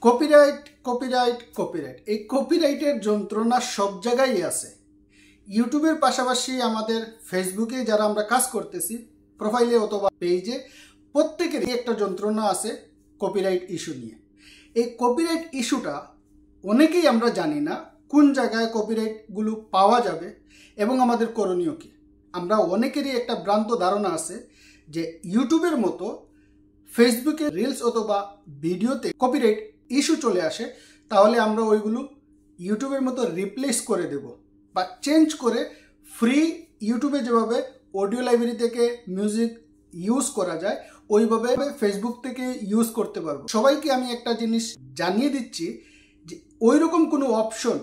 Copyright copyright copyright এই কপিরাইটের যন্ত্রণা সব জায়গায় আছে। ইউটিউবের পাশাপাশি আমাদের ফেসবুকে যারা আমরা কাজ করতেছি, প্রোফাইলে অথবা পেজে, প্রত্যেকেরই একটা যন্ত্রণা আছে কপিরাইট ইস্যু নিয়ে। এই কপিরাইট ইস্যুটা অনেকেই আমরা জানি না কোন জায়গায় কপিরাইটগুলো পাওয়া যাবে এবং আমাদের করণীয় কী। আমরা অনেকেরই একটা ভ্রান্ত ধারণা আছে যে ইউটিউবের মতো ফেসবুকে রিলস অথবা ভিডিওতে কপিরাইট ইস্যু চলে আসে, তাহলে আমরা ওইগুলো ইউটিউবের মতো রিপ্লেস করে দেব বা চেঞ্জ করে ফ্রি ইউটিউবে যেভাবে অডিও লাইব্রেরি থেকে মিউজিক ইউজ করা যায় ওইভাবে ফেসবুক থেকে ইউজ করতে পারবো। সবাইকে আমি একটা জিনিস জানিয়ে দিচ্ছি যে ওইরকম কোনো অপশন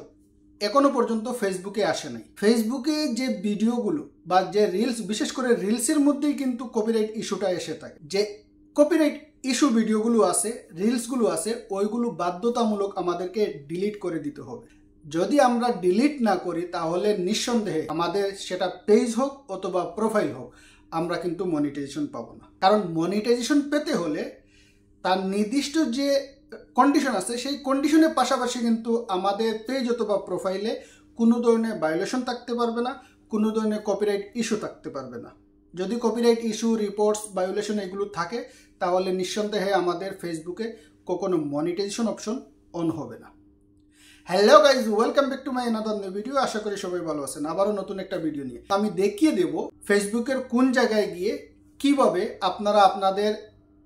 এখনো পর্যন্ত ফেসবুকে আসে নাই। ফেসবুকে যে ভিডিওগুলো বা যে রিলস, বিশেষ করে রিলসের মধ্যেই কিন্তু কপিরাইট ইস্যুটা এসে থাকে। যে কপিরাইট ইস্যু ভিডিওগুলো আছে, রিলসগুলো আছে, ওইগুলো বাধ্যতামূলক আমাদেরকে ডিলিট করে দিতে হবে। যদি আমরা ডিলিট না করি তাহলে নিঃসন্দেহে আমাদের সেটা পেজ হোক অথবা প্রোফাইল হোক, আমরা কিন্তু মনিটাইজেশন পাবো না। কারণ মনিটাইজেশন পেতে হলে তার নির্দিষ্ট যে কন্ডিশন আছে সেই কন্ডিশনের পাশাপাশি কিন্তু আমাদের পেজ অথবা প্রোফাইলে কোনো ধরনের ভায়োলেশন থাকতে পারবে না, কোনো ধরনের কপিরাইট ইস্যু থাকতে পারবে না। যদি কপিরাইট ইস্যু, রিপোর্টস, ভায়োলেশন এগুলো থাকে তাহলে নিঃসন্দেহে আমাদের ফেসবুকে কখনো মনিটাইজেশন অপশন অন হবে না। Hello guys, welcome back to my another new video. আশা করি সবাই ভালো আছেন। আবারও নতুন একটা ভিডিও নিয়ে আমি দেখিয়ে দেব ফেসবুকের কোন জায়গায় গিয়ে কিভাবে আপনারা আপনাদের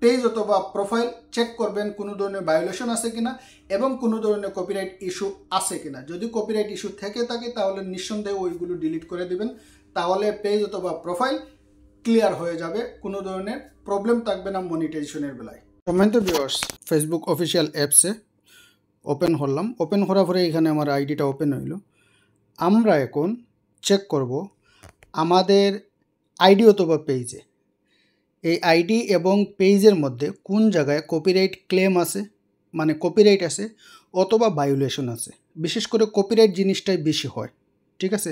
পেজ অথবা প্রোফাইল চেক করবেন কোনো ধরনের ভায়োলেশন আছে কিনা এবং কোনো ধরনের কপিরাইট ইস্যু আছে কিনা। যদি কপিরাইট ইস্যু থেকে থাকে তাহলে নিঃসন্দেহে ওইগুলো ডিলিট করে দিবেন, তাহলে পেজ অথবা প্রোফাইল ক্লিয়ার হয়ে যাবে, কোনো ধরনের প্রবলেম থাকবে না মনিটাইজেশনের বেলায়। কমেন্ট ভিউয়ার্স, ফেসবুক অফিসিয়াল অ্যাপসে ওপেন করলাম। ওপেন করার পরে এখানে আমার আইডিটা ওপেন হইল। আমরা এখন চেক করব আমাদের আইডি অথবা পেজে, এই আইডি এবং পেজের মধ্যে কোন জায়গায় কপিরাইট ক্লেম আছে, মানে কপিরাইট আছে অথবা ভায়োলেশন আছে। বিশেষ করে কপিরাইট জিনিসটাই বেশি হয়, ঠিক আছে।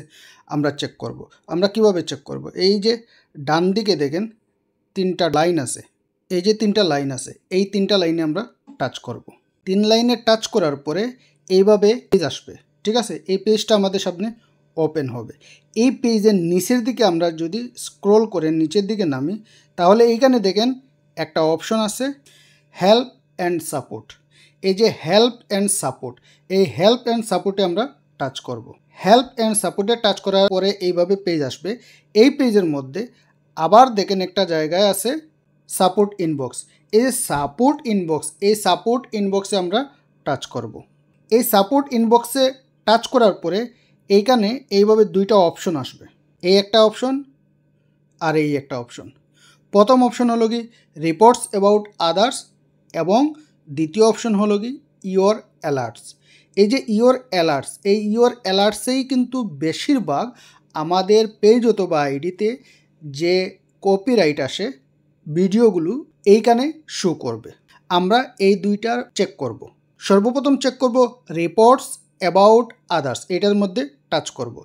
আমরা চেক করব। আমরা কিভাবে চেক করব? এই যে ডান দিকে দেখেন তিনটা লাইন আছে, এই যে তিনটা লাইন আছে, এই তিনটা লাইনে আমরা টাচ করব। 3 লাইনে টাচ করার পরে এইভাবে পেজ আসবে, ঠিক আছে। এই পেজটা আমাদের সামনে ওপেন হবে। এই পেজের নিচের দিকে আমরা যদি স্ক্রল করে নিচের দিকে নামি তাহলে এইখানে দেখেন একটা অপশন আছে হেল্প অ্যান্ড সাপোর্ট। এই যে হেল্প অ্যান্ড সাপোর্ট, এই হেল্প অ্যান্ড সাপোর্টে আমরা টাচ করব। হেল্প অ্যান্ড সাপোর্টে টাচ করার পরে এইভাবে পেজ আসবে। এই পেজের মধ্যে আবার দেখেন একটা জায়গায় আছে সাপোর্ট ইনবক্স। এই যে সাপোর্ট ইনবক্স, এই সাপোর্ট ইনবক্সে আমরা টাচ করব। এই সাপোর্ট ইনবক্সে টাচ করার পরে এইখানে এইভাবে দুইটা অপশন আসবে, এই একটা অপশন আর এই একটা অপশন। প্রথম অপশন হলো কি রিপোর্টস অ্যাবাউট আদার্স এবং দ্বিতীয় অপশন হলো কি ইওর অ্যালার্টস। এই যে ইওর অ্যালার্টস, এই ইওর অ্যালার্টসেই কিন্তু বেশিরভাগ আমাদের পেজ অথবা আইডিতে যে কপিরাইট আসে ভিডিওগুলো এইখানে শো করবে। আমরা এই দুইটা চেক করব। সর্বপ্রথম চেক করব রিপোর্টস অ্যাবাউট আদার্স, এটার মধ্যে টাচ করব।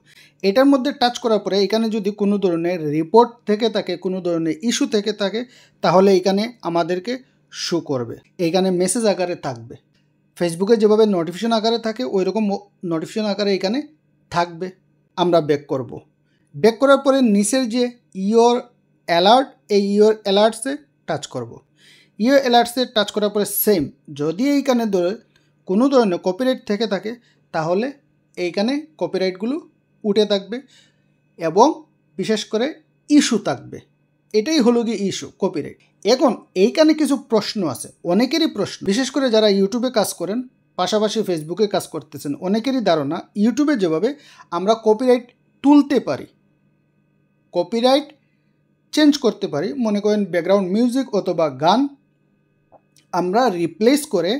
এটার মধ্যে টাচ করার পরে এখানে যদি কোনো ধরনের রিপোর্ট থেকে থাকে, কোনো ধরনের ইস্যু থেকে থাকে, তাহলে এখানে আমাদেরকে শো করবে, এইখানে মেসেজ আকারে থাকবে। ফেসবুকে যেভাবে নোটিফিকেশন আকারে থাকে ওই রকম নোটিফিকেশন আকারে এখানে থাকবে। আমরা ব্যাক করব। ব্যাক করার পরে নিচের যে ইওর অ্যালার্ট, এই ইওর অ্যালার্টসে টাচ করব। ইওর অ্যালার্টসে টাচ করার পরে সেম, যদি এইখানে কোনো ধরনের কপিরাইট থেকে থাকে তাহলে এইখানে কপিরাইটগুলো উঠে থাকবে এবং বিশেষ করে ইস্যু থাকবে। এটাই হলো গিয়ে ইস্যু, কপিরাইট। এখন এইখানে কিছু প্রশ্ন আছে, অনেকেরই প্রশ্ন, বিশেষ করে যারা ইউটিউবে কাজ করেন পাশাপাশি ফেসবুকে কাজ করতেছেন, অনেকেরই ধারণা ইউটিউবে যেভাবে আমরা কপিরাইট তুলতে পারি, কপিরাইট চেঞ্জ করতে পারি, মনে করেন ব্যাকগ্রাউন্ড মিউজিক অথবা গান আমরা রিপ্লেস করে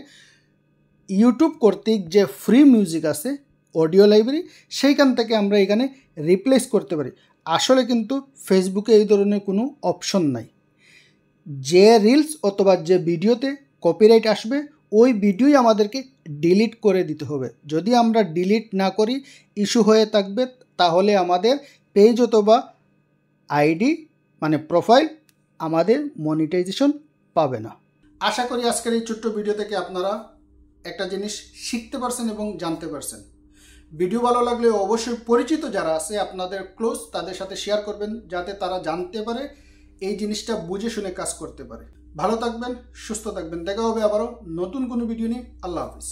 ইউটিউব কর্তৃক যে ফ্রি মিউজিক আছে অডিও লাইব্রেরি, সেইখান থেকে আমরা এখানে রিপ্লেস করতে পারি। আসলে কিন্তু ফেসবুকে এই ধরনের কোনো অপশন নাই। যে রিলস অথবা যে ভিডিওতে কপিরাইট আসবে ওই ভিডিওই আমাদেরকে ডিলিট করে দিতে হবে। যদি আমরা ডিলিট না করি ইস্যু হয়ে থাকবে, তাহলে আমাদের পেজ অথবা আইডি মানে প্রোফাইল আমাদের মনিটাইজেশন পাবে না। আশা করি আজকের এই ছোট্ট ভিডিও থেকে আপনারা একটা জিনিস শিখতে পারছেন এবং জানতে পারছেন। ভিডিও ভালো লাগলে অবশ্যই পরিচিত যারা আছে আপনাদের ক্লোজ তাদের সাথে শেয়ার করবেন, যাতে তারা জানতে পারে, এই জিনিসটা বুঝে শুনে কাজ করতে পারে। ভালো থাকবেন, সুস্থ থাকবেন। দেখা হবে আবারও নতুন কোনো ভিডিও নিয়ে। আল্লাহ হাফিজ।